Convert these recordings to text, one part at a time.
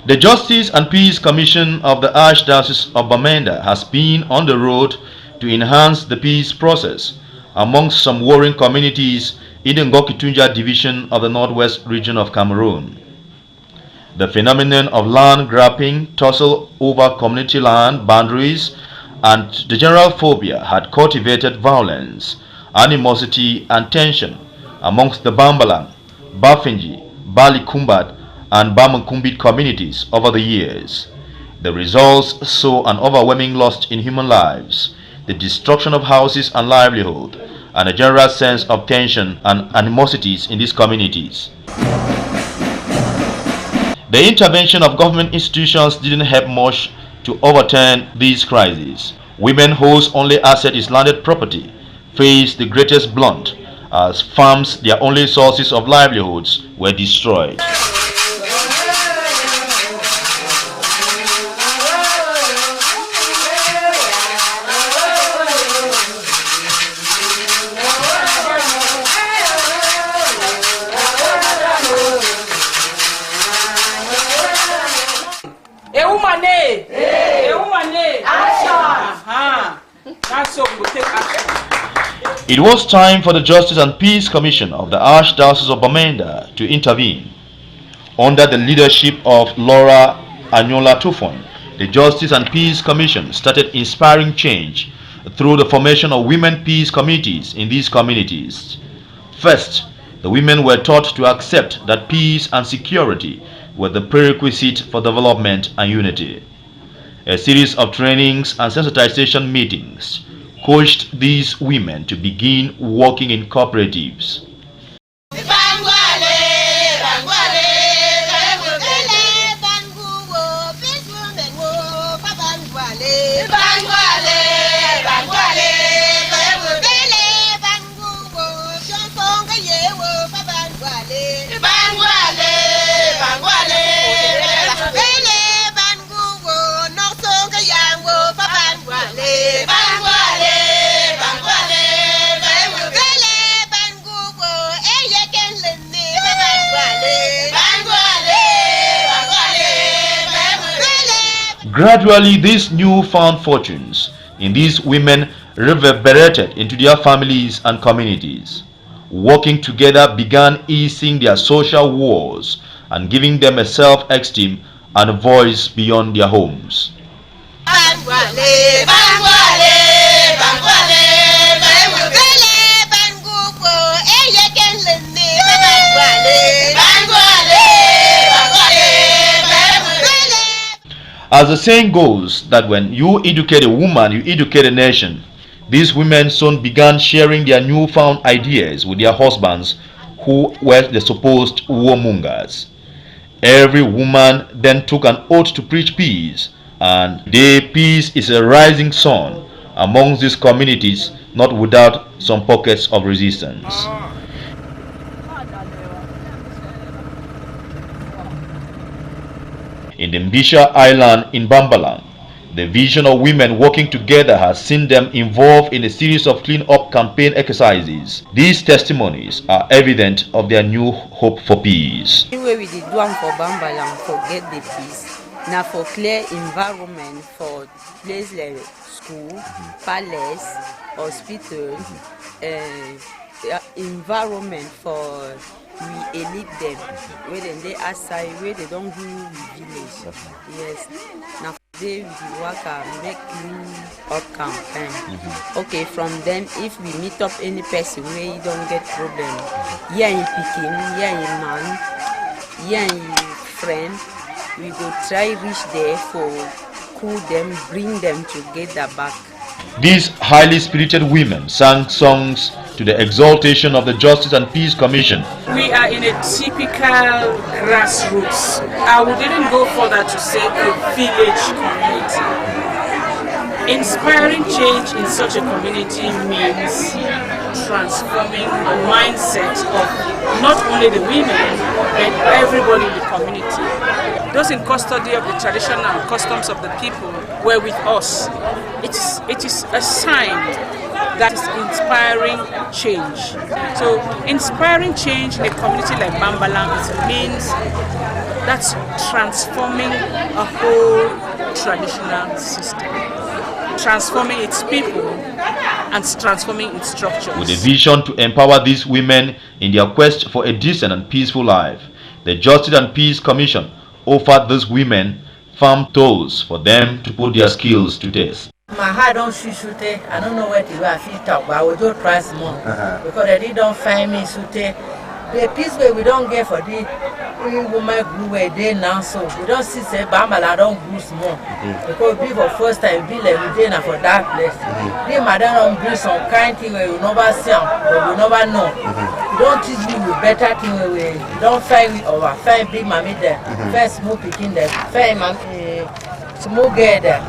The Justice and Peace Commission of the Archdiocese of Bamenda has been on the road to enhance the peace process amongst some warring communities in the Ngokitunja division of the northwest region of Cameroon. The phenomenon of land grabbing, tussle over community land boundaries, and the general phobia had cultivated violence, animosity, and tension amongst the Bambalang, Bafinji, Balikumbat, and Bamankumbit communities over the years. The results saw an overwhelming loss in human lives, the destruction of houses and livelihood, and a general sense of tension and animosities in these communities. The intervention of government institutions didn't help much to overturn these crises. Women whose only asset is landed property faced the greatest blunt as farms, their only sources of livelihoods, were destroyed. It was time for the Justice and Peace Commission of the Archdiocese of Bamenda to intervene. Under the leadership of Laura Anyola Tufon, the Justice and Peace Commission started inspiring change through the formation of women peace committees in these communities. First, the women were taught to accept that peace and security were the prerequisite for development and unity. A series of trainings and sensitization meetings coached these women to begin working in cooperatives. Gradually, these newfound fortunes in these women reverberated into their families and communities. Working together began easing their social woes and giving them a self-esteem and a voice beyond their homes. As the saying goes, that when you educate a woman, you educate a nation. These women soon began sharing their newfound ideas with their husbands, who were the supposed warmongers. Every woman then took an oath to preach peace, and today peace is a rising sun amongst these communities, not without some pockets of resistance. In the Mbisha Island in Bambalang, the vision of women working together has seen them involved in a series of clean-up campaign exercises. These testimonies are evident of their new hope for peace. The way we did one for Bambalang for get the peace, now for clear environment for place like school, palace, hospital, environment for we elite them, where they outside, where they don't do village. Yes. Now they will work and make new up campaign. Okay, from them, if we meet up any person where you don't get problem, yeah, in picking, yeah, in man, yeah, in friend, we go try reach there for cool them, bring them together back. These highly spirited women sang songs to the exaltation of the Justice and Peace Commission. We are in a typical grassroots. I wouldn't go further to say a village community. Inspiring change in such a community means transforming the mindset of not only the women, but everybody in the community. Those in custody of the traditional customs of the people were with us. It is a sign that is inspiring change. So inspiring change in a community like Bambalang, it means that's transforming a whole traditional system, transforming its people and transforming its structures. With a vision to empower these women in their quest for a decent and peaceful life, the Justice and Peace Commission offered these women firm tools for them to put their skills to test. My heart don't shoot. I don't know where to go. I feel talk, but I will just try more because they don't find me shoot. The peace where we don't get for the woman grew where they now, so we don't see say Bambala don't grow small because we for first time be like we did for that place. The madam don't bring some kind thing where we never see but we never know. You don't teach me with better thing where we don't find we over find big mommy there, first small picking there, find small girl there.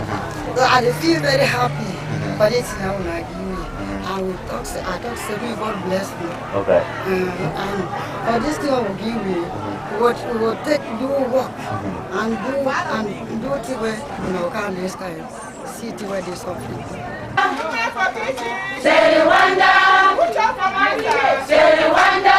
So I feel very happy for this now like you. I talk say God bless me. Okay. And for this thing I will give me, we will do work and do things where can this kind see things where they suffer. Say wonder, say wonder.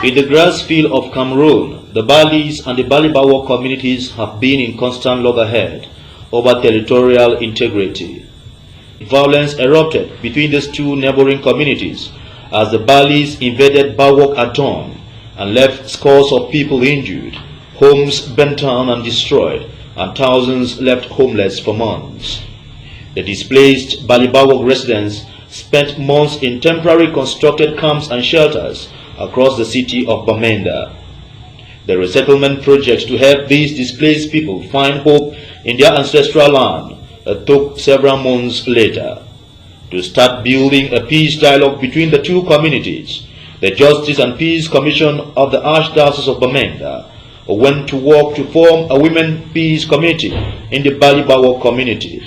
In the grass field of Cameroon, the Balis and the Balibawa communities have been in constant loggerhead over territorial integrity. Violence erupted between these two neighboring communities as the Balis invaded Bawok at dawn and left scores of people injured, homes burnt down and destroyed, and thousands left homeless for months. The displaced Balibawok residents spent months in temporary constructed camps and shelters across the city of Bamenda. The resettlement project to help these displaced people find hope in their ancestral land took several months later. To start building a peace dialogue between the two communities, the Justice and Peace Commission of the Archdiocese of Bamenda went to work to form a women peace committee in the Balibawa community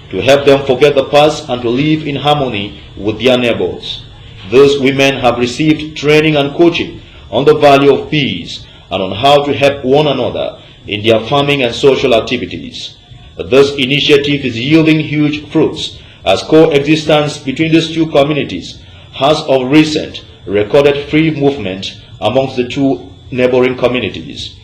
to help them forget the past and to live in harmony with their neighbors. Those women have received training and coaching on the value of peace and on how to help one another in their farming and social activities. This initiative is yielding huge fruits as coexistence between these two communities has of recent recorded free movement amongst the two neighboring communities.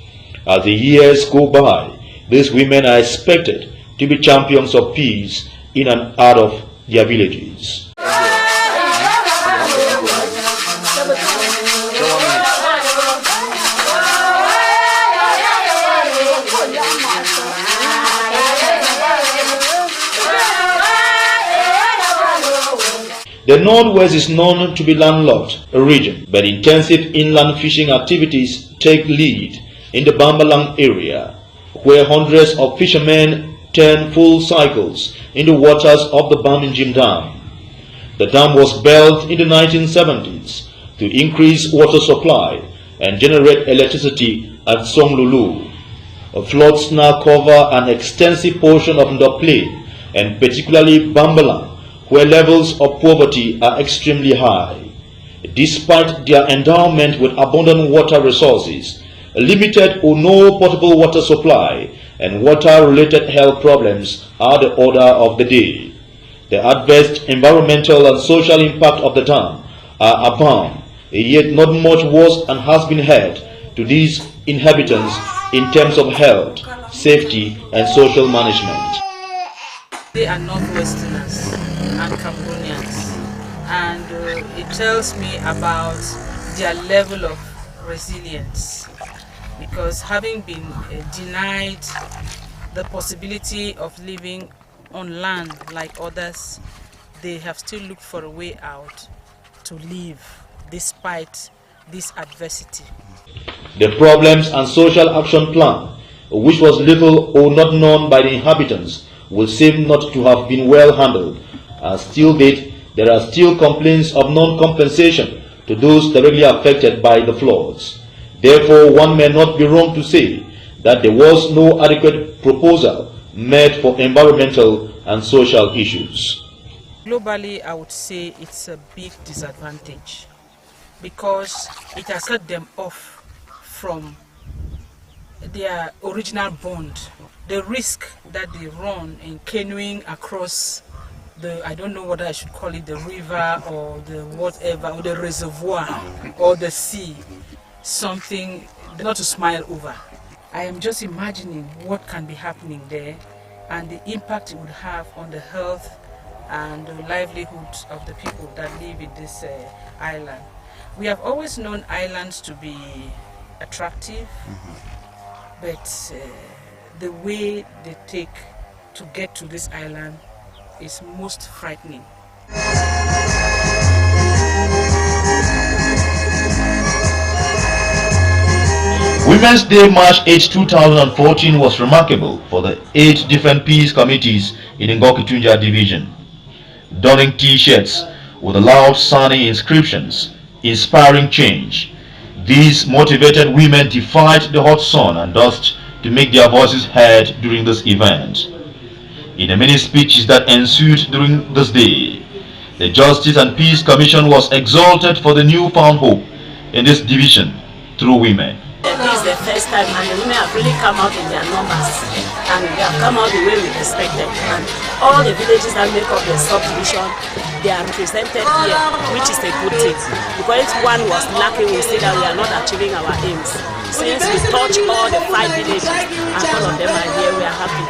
As the years go by, these women are expected to be champions of peace in and out of their villages. The Northwest is known to be landlocked region, but intensive inland fishing activities take lead in the Bambalang area, where hundreds of fishermen turn full cycles in the waters of the Bamingim Dam. The dam was built in the 1970s to increase water supply and generate electricity at Songlulu. Floods now cover an extensive portion of the plain, and particularly Bambalang, where levels of poverty are extremely high. Despite their endowment with abundant water resources, a limited or no potable water supply and water-related health problems are the order of the day. The adverse environmental and social impact of the dam are apparent, yet not much was and has been heard to these inhabitants in terms of health, safety and social management. They are Northwesterners and Cameroonians, and it tells me about their level of resilience, because having been denied the possibility of living on land like others, they have still looked for a way out to live despite this adversity. The problems and social action plan, which was little or not known by the inhabitants, will seem not to have been well handled, and still date there are still complaints of non-compensation to those directly affected by the floods. Therefore, one may not be wrong to say that there was no adequate proposal made for environmental and social issues. Globally, I would say it's a big disadvantage because it has cut them off from their original bond. The risk that they run in canoeing across the, I don't know what I should call it, the river or the whatever, or the reservoir or the sea, something not to smile over. I am just imagining what can be happening there and the impact it would have on the health and the livelihoods of the people that live in this island. We have always known islands to be attractive, but the way they take to get to this island is most frightening. Women's Day March 8, 2014 was remarkable for the 8 different peace committees in the Ngoki Tunja division, donning t-shirts with the loud sounding inscriptions, inspiring change. These motivated women defied the hot sun and dust to make their voices heard during this event. In the many speeches that ensued during this day, the Justice and Peace Commission was exalted for the newfound hope in this division through women. This is the first time, and the women have really come out in their numbers, and they have come out the way we expected. And all the villages that make up the subdivision, they are represented here, which is a good thing. Because if one was lacking, we say that we are not achieving our aims. Since we touch all the 5 villages, and all of them are here, we are happy.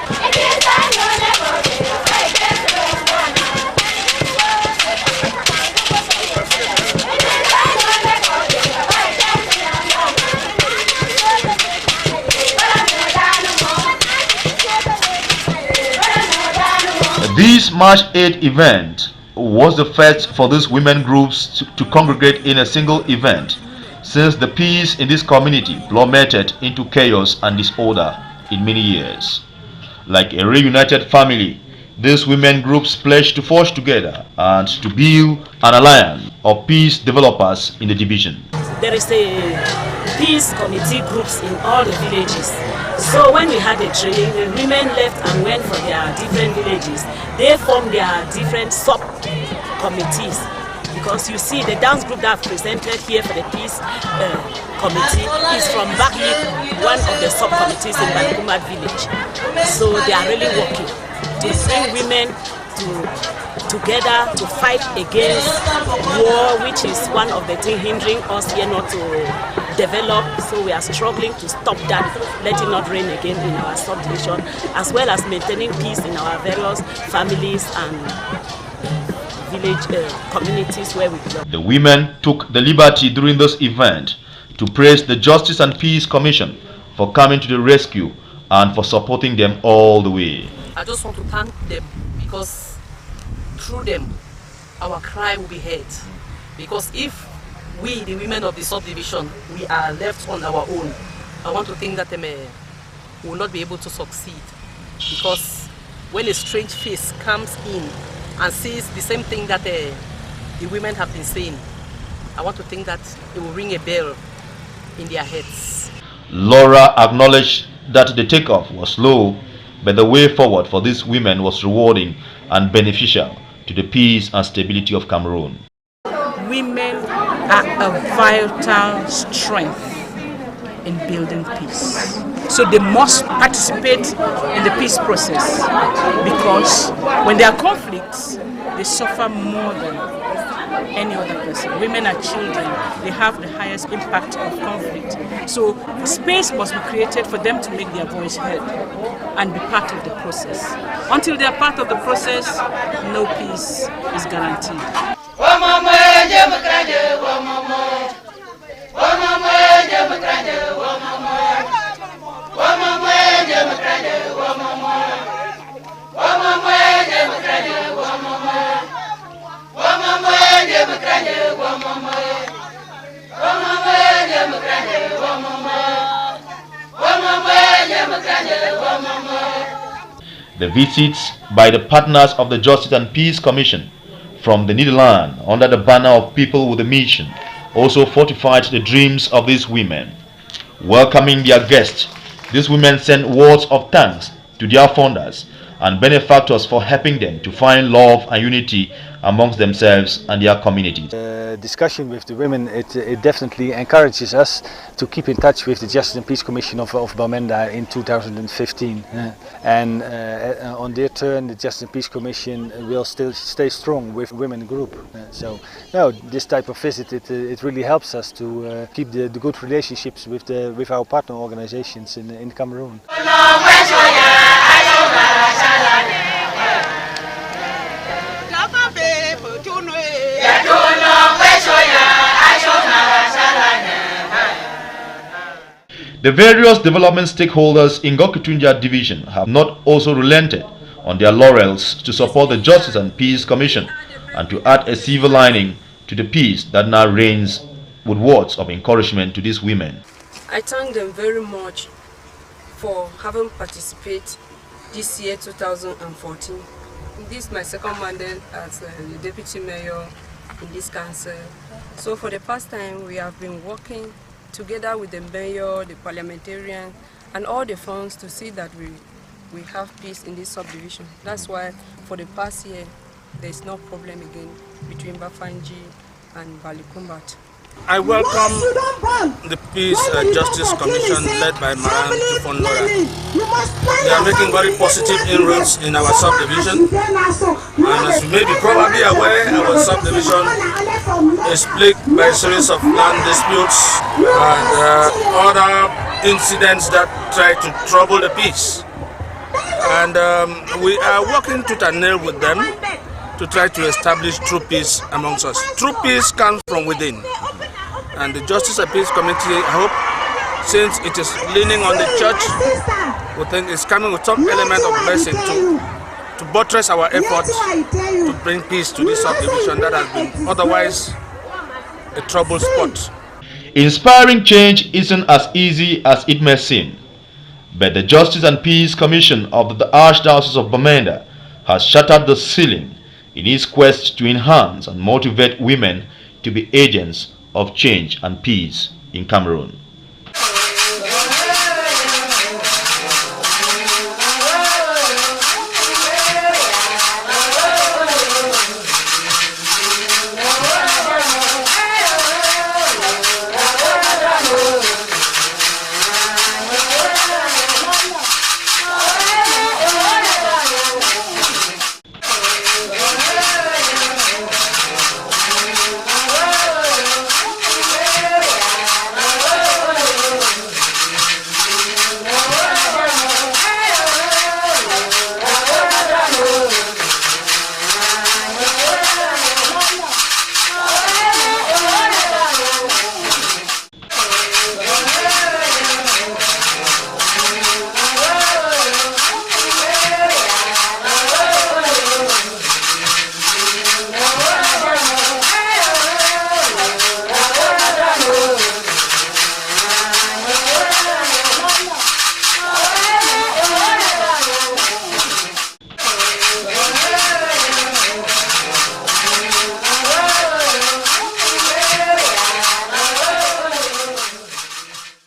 This March 8 event was the first for these women groups to congregate in a single event since the peace in this community plummeted into chaos and disorder in many years. Like a reunited family, these women groups pledged to forge together and to build an alliance of peace developers in the division. There is a peace committee groups in all the villages. So when we had the training, the women left and went for their different villages. They formed their different sub-committees. Because you see, the dance group that I've presented here for the peace committee is from Baki, one of the sub-committees in Balikumat village. So they are really working to bring women together to fight against war, which is one of the things hindering us here not to develop. So we are struggling to stop that, let it not rain again in our subdivision, as well as maintaining peace in our various families and village communities where we belong. The women took the liberty during this event to praise the Justice and Peace Commission for coming to the rescue and for supporting them all the way. I just want to thank them because through them our cry will be heard. Because if we, the women of the subdivision, we are left on our own, I want to think that we will not be able to succeed. Because when a strange face comes in and says the same thing that the women have been saying, I want to think that it will ring a bell in their heads. Laura acknowledged that the takeoff was slow, but the way forward for these women was rewarding and beneficial to the peace and stability of Cameroon. Women are a vital strength in building peace. So they must participate in the peace process, because when there are conflicts, they suffer more than any other person. Women and children, they have the highest impact of conflict. So space must be created for them to make their voice heard and be part of the process. Until they are part of the process, no peace is guaranteed. The visits by the partners of the Justice and Peace Commission from the Netherlands under the banner of People with a Mission also fortified the dreams of these women. Welcoming their guests, these women sent words of thanks to their founders and benefactors for helping them to find love and unity amongst themselves and their communities. Discussion with the women, it definitely encourages us to keep in touch with the Justice and Peace Commission of Bamenda in 2015. And on their turn, the Justice and Peace Commission will still stay strong with women group. So no, this type of visit, it really helps us to keep the good relationships with our partner organizations in Cameroon. The various development stakeholders in Ngokitunja division have not also relented on their laurels to support the Justice and Peace Commission and to add a silver lining to the peace that now reigns with words of encouragement to these women. I thank them very much for having participated this year 2014. This is my second mandate as the deputy mayor in this council. So for the past time we have been working together with the mayor, the parliamentarians, and all the funds to see that we have peace in this subdivision. That's why for the past year there is no problem again between Bafanji and Balikumbat. I welcome the Peace Justice Commission led by Madam Tufon-Lora. They are making very positive inroads in our subdivision. And as you may be probably aware, our subdivision is plagued by a series of land disputes and other incidents that try to trouble the peace. And we are working tooth and nail with them to try to establish true peace amongst us. True peace comes from within. And the Justice and Peace Committee, I hope, since it is leaning on the church, we think it's coming with some element of blessing to buttress our efforts to bring peace to this subdivision that has been otherwise a troubled spot. Inspiring change isn't as easy as it may seem, but the Justice and Peace Commission of the Archdiocese of Bamenda has shattered the ceiling in its quest to enhance and motivate women to be agents of change and peace in Cameroon.